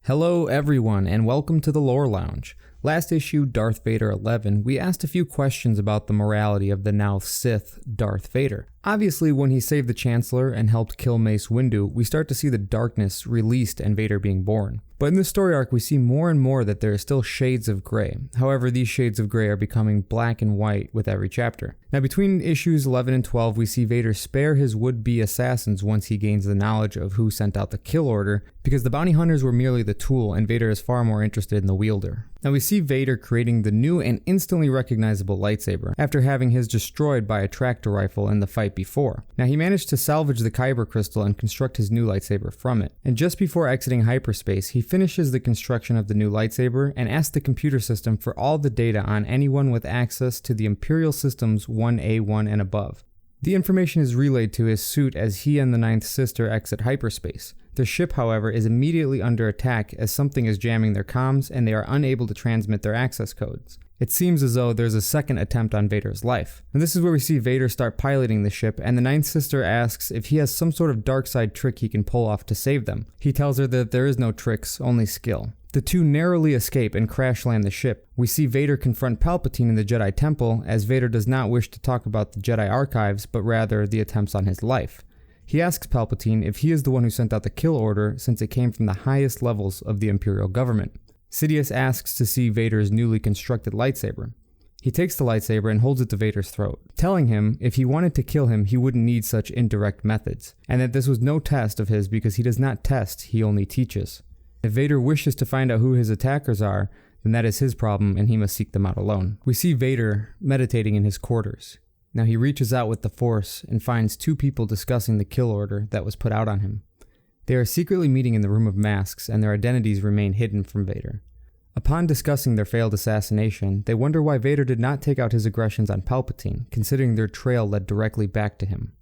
Hello everyone and welcome to the Lore Lounge. Last issue, Darth Vader 11, we asked a few questions about the morality of the now Sith Darth Vader. Obviously, when he saved the Chancellor and helped kill Mace Windu, we start to see the darkness released and Vader being born. But in this story arc, we see more and more that there are still shades of gray. However, these shades of gray are becoming black and white with every chapter. Now, between issues 11 and 12, we see Vader spare his would-be assassins once he gains the knowledge of who sent out the kill order, because the bounty hunters were merely the tool and Vader is far more interested in the wielder. Now we see Vader creating the new and instantly recognizable lightsaber, after having his destroyed by a tractor rifle in the fight before. Now he managed to salvage the kyber crystal and construct his new lightsaber from it. And just before exiting hyperspace, he finishes the construction of the new lightsaber and asks the computer system for all the data on anyone with access to the Imperial Systems 1A1 and above. The information is relayed to his suit as he and the Ninth Sister exit hyperspace. Their ship, however, is immediately under attack as something is jamming their comms and they are unable to transmit their access codes. It seems as though there's a second attempt on Vader's life. And this is where we see Vader start piloting the ship, and the Ninth Sister asks if he has some sort of dark side trick he can pull off to save them. He tells her that there is no tricks, only skill. The two narrowly escape and crash land the ship. We see Vader confront Palpatine in the Jedi Temple, as Vader does not wish to talk about the Jedi archives, but rather the attempts on his life. He asks Palpatine if he is the one who sent out the kill order, since it came from the highest levels of the Imperial government. Sidious asks to see Vader's newly constructed lightsaber. He takes the lightsaber and holds it to Vader's throat, telling him if he wanted to kill him, he wouldn't need such indirect methods, and that this was no test of his because he does not test, he only teaches. If Vader wishes to find out who his attackers are, then that is his problem and he must seek them out alone. We see Vader meditating in his quarters. Now he reaches out with the Force and finds two people discussing the kill order that was put out on him. They are secretly meeting in the Room of Masks and their identities remain hidden from Vader. Upon discussing their failed assassination, they wonder why Vader did not take out his aggressions on Palpatine, considering their trail led directly back to him.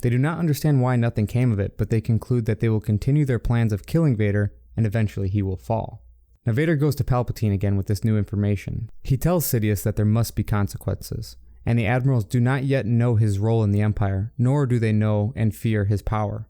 They do not understand why nothing came of it, but they conclude that they will continue their plans of killing Vader and eventually he will fall. Now Vader goes to Palpatine again with this new information. He tells Sidious that there must be consequences, and the admirals do not yet know his role in the Empire, nor do they know and fear his power.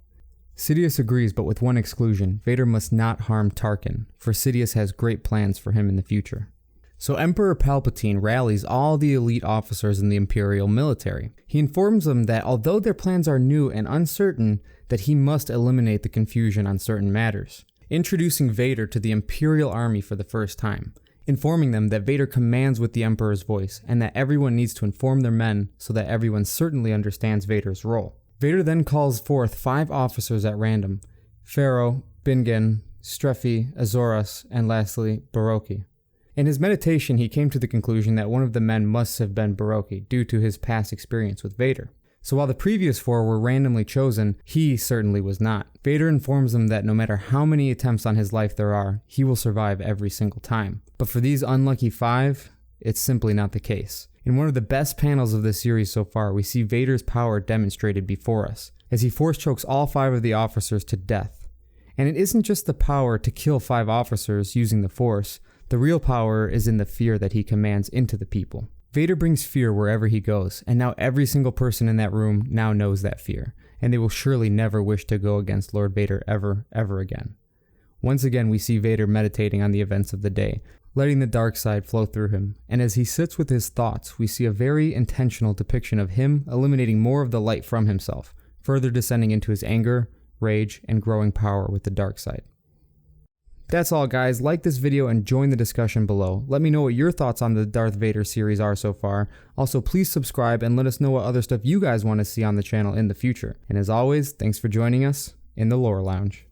Sidious agrees, but with one exclusion: Vader must not harm Tarkin, for Sidious has great plans for him in the future. So Emperor Palpatine rallies all the elite officers in the Imperial military. He informs them that although their plans are new and uncertain, that he must eliminate the confusion on certain matters, introducing Vader to the Imperial Army for the first time, informing them that Vader commands with the Emperor's voice and that everyone needs to inform their men so that everyone certainly understands Vader's role. Vader then calls forth 5 officers at random: Pharaoh, Bingen, Streffy, Azoras, and lastly, Baroki. In his meditation, he came to the conclusion that one of the men must have been Baroki due to his past experience with Vader. So while the previous 4 were randomly chosen, he certainly was not. Vader informs them that no matter how many attempts on his life there are, he will survive every single time. But for these unlucky 5, it's simply not the case. In one of the best panels of this series so far, we see Vader's power demonstrated before us, as he force chokes all 5 of the officers to death. And it isn't just the power to kill 5 officers using the Force. The real power is in the fear that he commands into the people. Vader brings fear wherever he goes, and now every single person in that room now knows that fear, and they will surely never wish to go against Lord Vader ever again. Once again, we see Vader meditating on the events of the day, letting the dark side flow through him, and as he sits with his thoughts, we see a very intentional depiction of him eliminating more of the light from himself, further descending into his anger, rage, and growing power with the dark side. That's all, guys. Like this video and join the discussion below. Let me know what your thoughts on the Darth Vader series are so far. Also, please subscribe and let us know what other stuff you guys want to see on the channel in the future. And as always, thanks for joining us in the Lore Lounge.